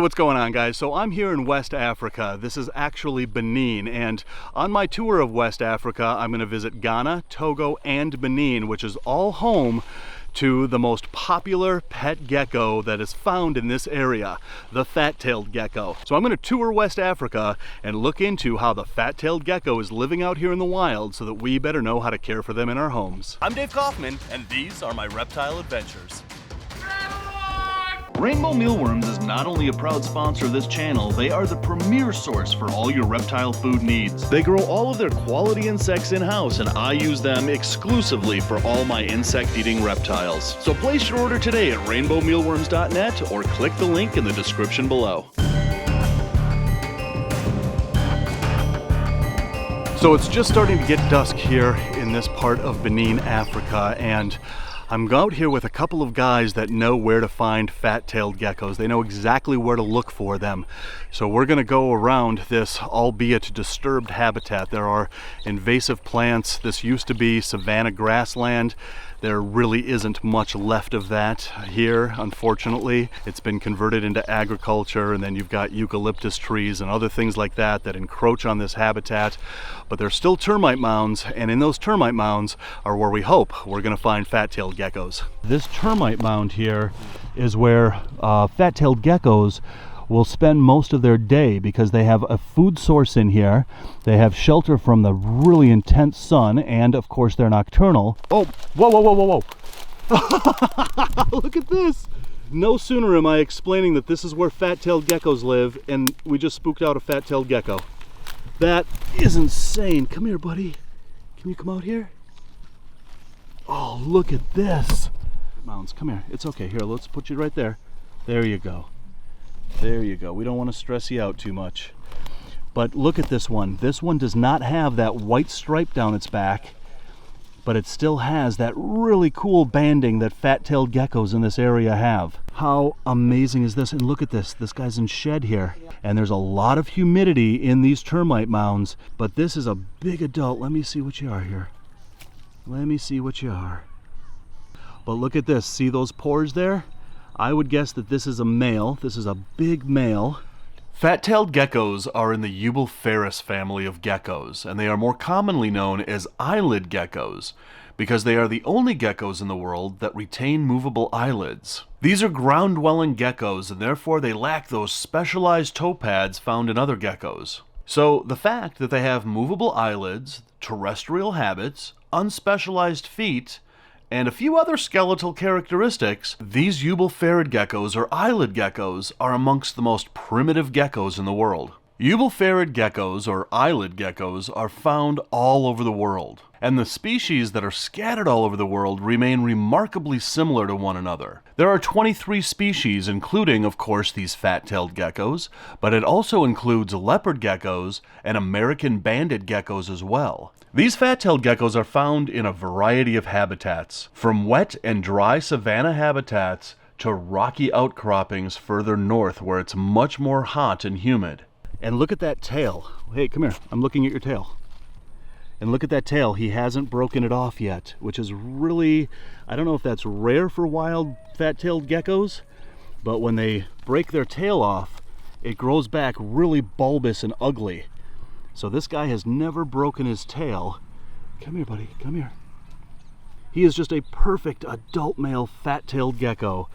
what's going on, guys? So I'm here in West Africa. This is actually Benin, and on my tour of West Africa, I'm going to visit Ghana, Togo, and Benin, which is all home to the most popular pet gecko that is found in this area, the fat-tailed gecko. So I'm going to tour West Africa and look into how the fat-tailed gecko is living out here in the wild so that we better know how to care for them in our homes. I'm Dāv Kaufman, and these are my reptile adventures. Rainbow Mealworms is not only a proud sponsor of this channel, they are the premier source for all your reptile food needs. They grow all of their quality insects in-house, and I use them exclusively for all my insect-eating reptiles. So place your order today at rainbowmealworms.net or click the link in the description below. So it's just starting to get dusk here in this part of Benin, Africa, and I'm out here with a couple of guys that know where to find fat-tailed geckos. They know exactly where to look for them. So we're going to go around this, albeit disturbed habitat. There are invasive plants. This used to be savanna grassland. There really isn't much left of that here, unfortunately. It's been converted into agriculture, and then you've got eucalyptus trees and other things like that that encroach on this habitat. But there's still termite mounds, and in those termite mounds are where we hope we're going to find fat-tailed geckos. This termite mound here is where fat-tailed geckos will spend most of their day because they have a food source in here. They have shelter from the really intense sun, and of course they're nocturnal. Oh, whoa, whoa, whoa, whoa, whoa. Look at this. No sooner am I explaining that this is where fat-tailed geckos live, and we just spooked out a fat-tailed gecko. That is insane. Come here, buddy. Can you come out here? Oh, look at this. Mounds, come here. It's okay. Here, let's put you right there. There you go. There you go. We don't want to stress you out too much. But look at this one. This one does not have that white stripe down its back, but it still has that really cool banding that fat-tailed geckos in this area have. How amazing is this? And look at this. This guy's in shed here. And there's a lot of humidity in these termite mounds, but this is a big adult. Let me see what you are here. Let me see what you are. But look at this. See those pores there? I would guess that this is a male. This is a big male. Fat-tailed geckos are in the Eublepharis family of geckos, and they are more commonly known as eyelid geckos because they are the only geckos in the world that retain movable eyelids. These are ground-dwelling geckos, and therefore they lack those specialized toe pads found in other geckos. So the fact that they have movable eyelids, terrestrial habits, unspecialized feet, and a few other skeletal characteristics, these eublepharid geckos or eyelid geckos are amongst the most primitive geckos in the world. Eublepharid geckos or eyelid geckos are found all over the world, and the species that are scattered all over the world remain remarkably similar to one another. There are 23 species, including, of course, these fat-tailed geckos, but it also includes leopard geckos and American banded geckos as well. These fat-tailed geckos are found in a variety of habitats, from wet and dry savanna habitats to rocky outcroppings further north where it's much more hot and humid. And look at that tail. Hey, come here. I'm looking at your tail. And look at that tail. He hasn't broken it off yet, which is really, I don't know if that's rare for wild fat-tailed geckos, but when they break their tail off, it grows back really bulbous and ugly. So this guy has never broken his tail. Come here, buddy, come here. He is just a perfect adult male fat-tailed gecko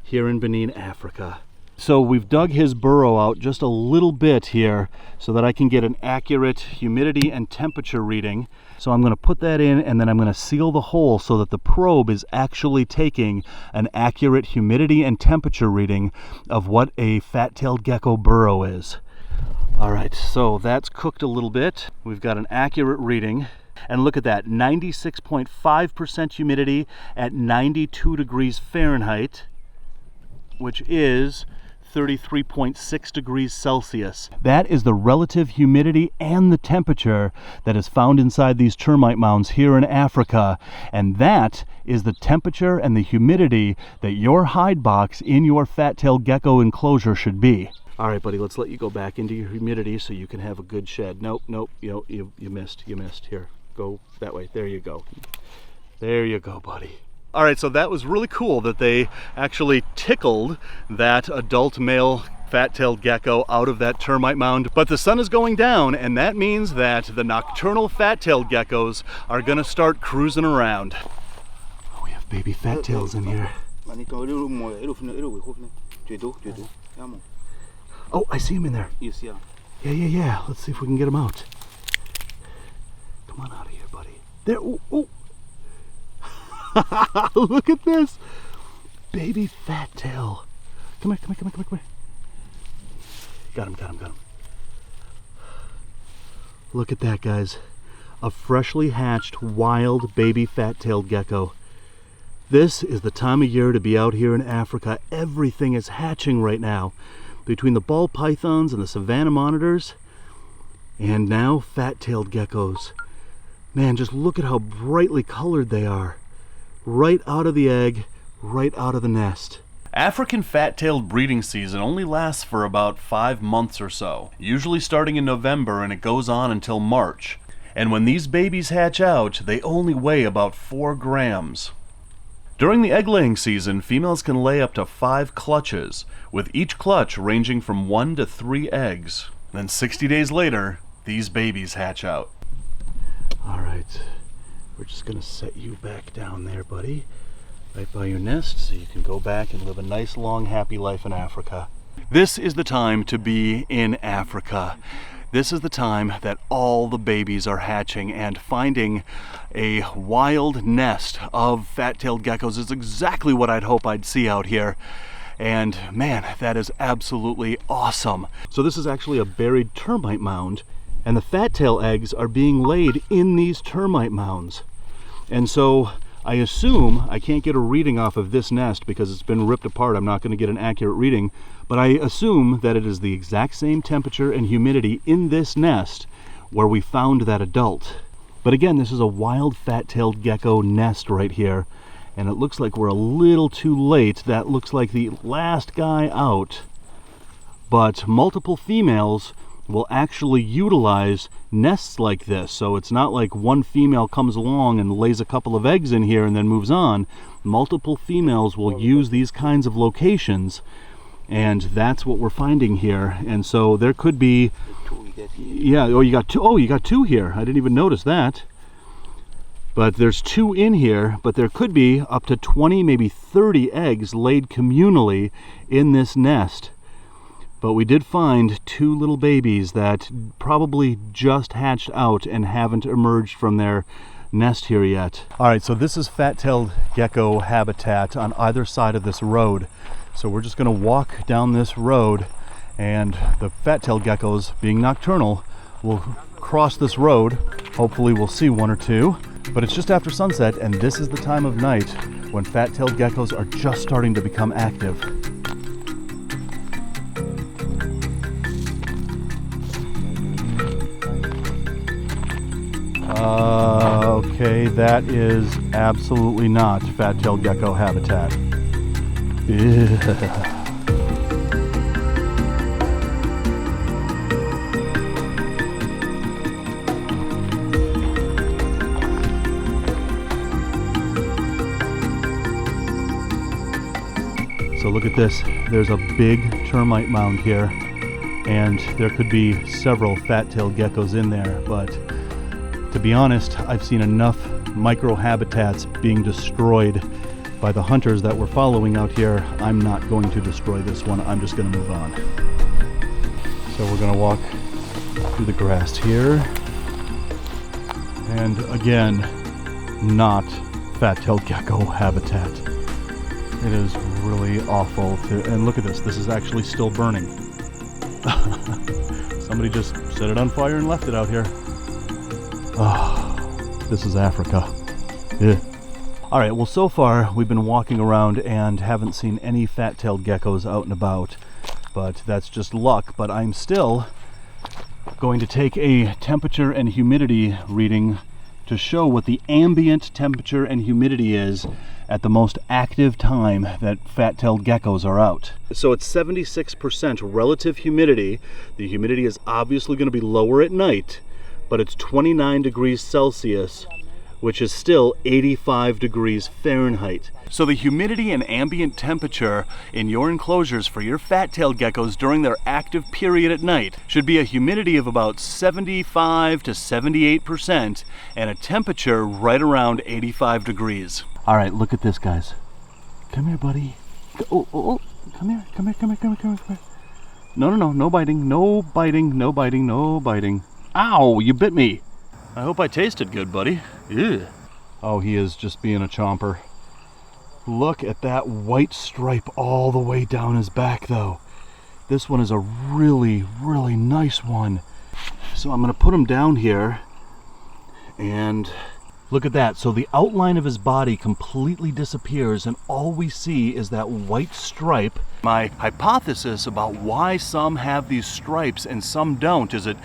here in Benin, Africa. So we've dug his burrow out just a little bit here so that I can get an accurate humidity and temperature reading. So I'm going to put that in, and then I'm going to seal the hole so that the probe is actually taking an accurate humidity and temperature reading of what a fat-tailed gecko burrow is. All right, so that's cooked a little bit. We've got an accurate reading. And look at that, 96.5% humidity at 92 degrees Fahrenheit, which is 33.6 degrees Celsius. That is the relative humidity and the temperature that is found inside these termite mounds here in Africa. And that is the temperature and the humidity that your hide box in your fat-tailed gecko enclosure should be. All right, buddy, let's let you go back into your humidity so you can have a good shed. Nope, you missed. Here, go that way. There you go. There you go, buddy. All right, so that was really cool that they actually tickled that adult male fat-tailed gecko out of that termite mound. But the sun is going down, and that means that the nocturnal fat-tailed geckos are gonna start cruising around. Oh, we have baby fat-tails in here. Oh, I see him in there. Yeah. Let's see if we can get him out. Come on out of here, buddy. There, oh. Look at this. Baby fat-tail. Come here. Got him. Look at that, guys. A freshly hatched wild baby fat-tailed gecko. This is the time of year to be out here in Africa. Everything is hatching right now. Between the ball pythons and the savanna monitors, and now fat-tailed geckos. Man, just look at how brightly colored they are. Right out of the egg, right out of the nest. African fat-tailed breeding season only lasts for about 5 months or so, usually starting in November, and it goes on until March. And when these babies hatch out, they only weigh about 4 grams. During the egg-laying season, females can lay up to 5 clutches, with each clutch ranging from 1 to 3 eggs. Then 60 days later, these babies hatch out. All right, we're just gonna set you back down there, buddy. Right by your nest, so you can go back and live a nice, long, happy life in Africa. This is the time to be in Africa. This is the time that all the babies are hatching, and finding a wild nest of fat-tailed geckos is exactly what I'd hope I'd see out here. And man, that is absolutely awesome. So this is actually a buried termite mound, and the fat-tail eggs are being laid in these termite mounds. And so I assume, I can't get a reading off of this nest because it's been ripped apart, I'm not going to get an accurate reading, but I assume that it is the exact same temperature and humidity in this nest where we found that adult. But again, this is a wild fat-tailed gecko nest right here, and it looks like we're a little too late. That looks like the last guy out, but multiple females will actually utilize nests like this. So it's not like one female comes along and lays a couple of eggs in here and then moves on. Multiple females will use these kinds of locations, and that's what we're finding here. And so there could be, yeah, oh, you got two. Oh, you got 2 here. I didn't even notice that. But there's 2 in here, but there could be up to 20, maybe 30 eggs laid communally in this nest. But we did find 2 little babies that probably just hatched out and haven't emerged from their nest here yet. All right, so this is fat-tailed gecko habitat on either side of this road. So we're just gonna walk down this road, and the fat-tailed geckos, being nocturnal, will cross this road. Hopefully we'll see 1 or 2. But it's just after sunset, and this is the time of night when fat-tailed geckos are just starting to become active. Okay, that is absolutely not fat-tailed gecko habitat. Ew. So look at this. There's a big termite mound here, and there could be several fat-tailed geckos in there, but to be honest, I've seen enough microhabitats being destroyed by the hunters that we're following out here. I'm not going to destroy this one. I'm just going to move on. So we're going to walk through the grass here. And again, not fat-tailed gecko habitat. It is really awful to, and look at this. This is actually still burning. Somebody just set it on fire and left it out here. Oh, this is Africa. Yeah. All right, well, so far we've been walking around and haven't seen any fat-tailed geckos out and about, but that's just luck. But I'm still going to take a temperature and humidity reading to show what the ambient temperature and humidity is at the most active time that fat-tailed geckos are out. So it's 76% relative humidity. The humidity is obviously going to be lower at night, but it's 29 degrees Celsius which is still 85 degrees Fahrenheit. So the humidity and ambient temperature in your enclosures for your fat-tailed geckos during their active period at night should be a humidity of about 75 to 78% and a temperature right around 85 degrees. All right, look at this, guys. Come here, buddy. Oh, come here, come here, come here, come here, come here. No, no biting, no biting, no biting, no biting. Ow, you bit me. I hope I tasted good, buddy. Ew. Oh, he is just being a chomper. Look at that white stripe all the way down his back, though. This one is a really, really nice one. So I'm gonna put him down here and look at that. So the outline of his body completely disappears and all we see is that white stripe. My hypothesis about why some have these stripes and some don't is it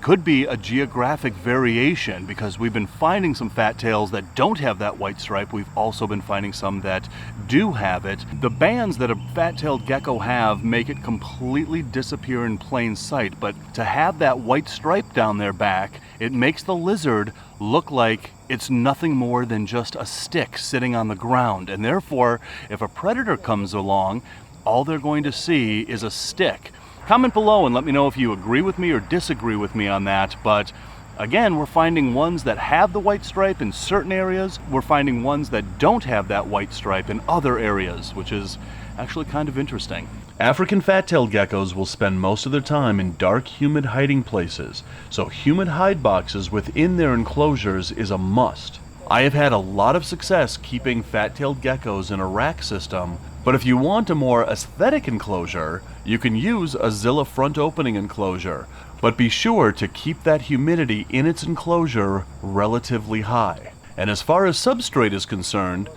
could be a geographic variation, because we've been finding some fat tails that don't have that white stripe. We've also been finding some that do have it. The bands that a fat-tailed gecko have make it completely disappear in plain sight, but to have that white stripe down their back, it makes the lizard look like it's nothing more than just a stick sitting on the ground, and therefore if a predator comes along, all they're going to see is a stick. Comment below and let me know if you agree with me or disagree with me on that, but again, we're finding ones that have the white stripe in certain areas. We're finding ones that don't have that white stripe in other areas, which is actually kind of interesting. African fat-tailed geckos will spend most of their time in dark, humid hiding places, so humid hide boxes within their enclosures is a must. I have had a lot of success keeping fat-tailed geckos in a rack system, but if you want a more aesthetic enclosure, you can use a Zilla front opening enclosure, but be sure to keep that humidity in its enclosure relatively high. And as far as substrate is concerned,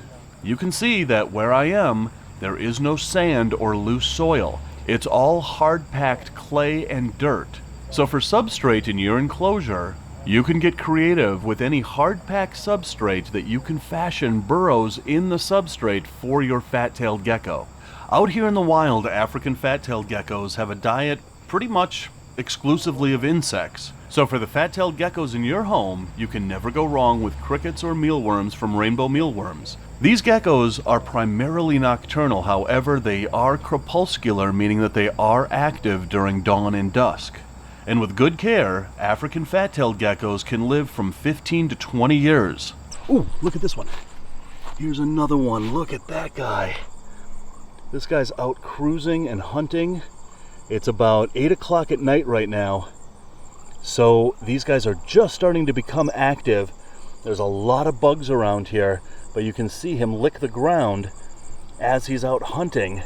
you can see that where I am, there is no sand or loose soil. It's all hard-packed clay and dirt. So for substrate in your enclosure, you can get creative with any hard-packed substrate that you can fashion burrows in the substrate for your fat-tailed gecko. Out here in the wild, African fat-tailed geckos have a diet pretty much exclusively of insects. So for the fat-tailed geckos in your home, you can never go wrong with crickets or mealworms from rainbow mealworms. These geckos are primarily nocturnal, however they are crepuscular, meaning that they are active during dawn and dusk. And with good care, African fat-tailed geckos can live from 15 to 20 years. Ooh, look at this one. Here's another one. Look at that guy. This guy's out cruising and hunting. It's about 8 o'clock at night right now. So these guys are just starting to become active. There's a lot of bugs around here, but you can see him lick the ground as he's out hunting.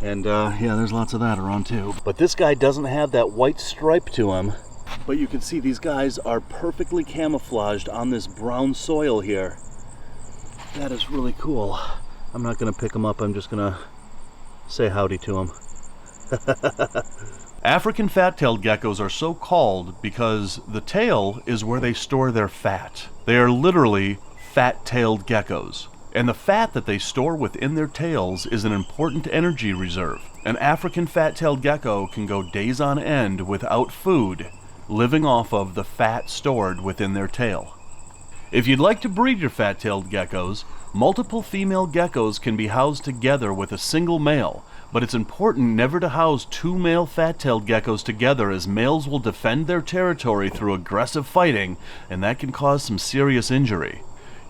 And yeah, there's lots of that around too. But this guy doesn't have that white stripe to him. But you can see these guys are perfectly camouflaged on this brown soil here. That is really cool. I'm not gonna pick him up, I'm just gonna say howdy to him. African fat-tailed geckos are so called because the tail is where they store their fat. They are literally fat-tailed geckos. And the fat that they store within their tails is an important energy reserve. An African fat-tailed gecko can go days on end without food, living off of the fat stored within their tail. If you'd like to breed your fat-tailed geckos, multiple female geckos can be housed together with a single male, but it's important never to house two male fat-tailed geckos together, as males will defend their territory through aggressive fighting, and that can cause some serious injury.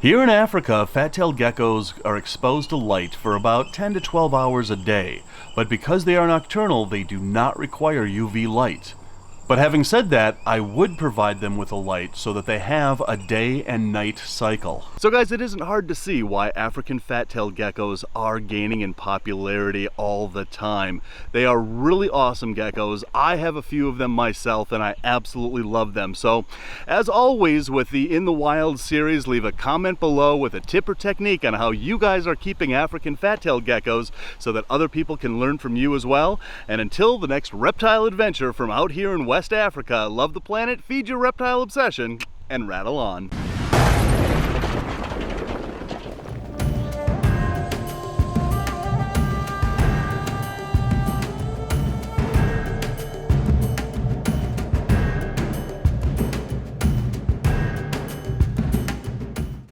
Here in Africa, fat-tailed geckos are exposed to light for about 10 to 12 hours a day, but because they are nocturnal, they do not require UV light. But having said that, I would provide them with a light so that they have a day and night cycle. So guys, it isn't hard to see why African fat-tailed geckos are gaining in popularity all the time. They are really awesome geckos. I have a few of them myself and I absolutely love them. So as always with the In the Wild series, leave a comment below with a tip or technique on how you guys are keeping African fat-tailed geckos so that other people can learn from you as well. And until the next reptile adventure from out here in West Africa, love the planet, feed your reptile obsession, and rattle on.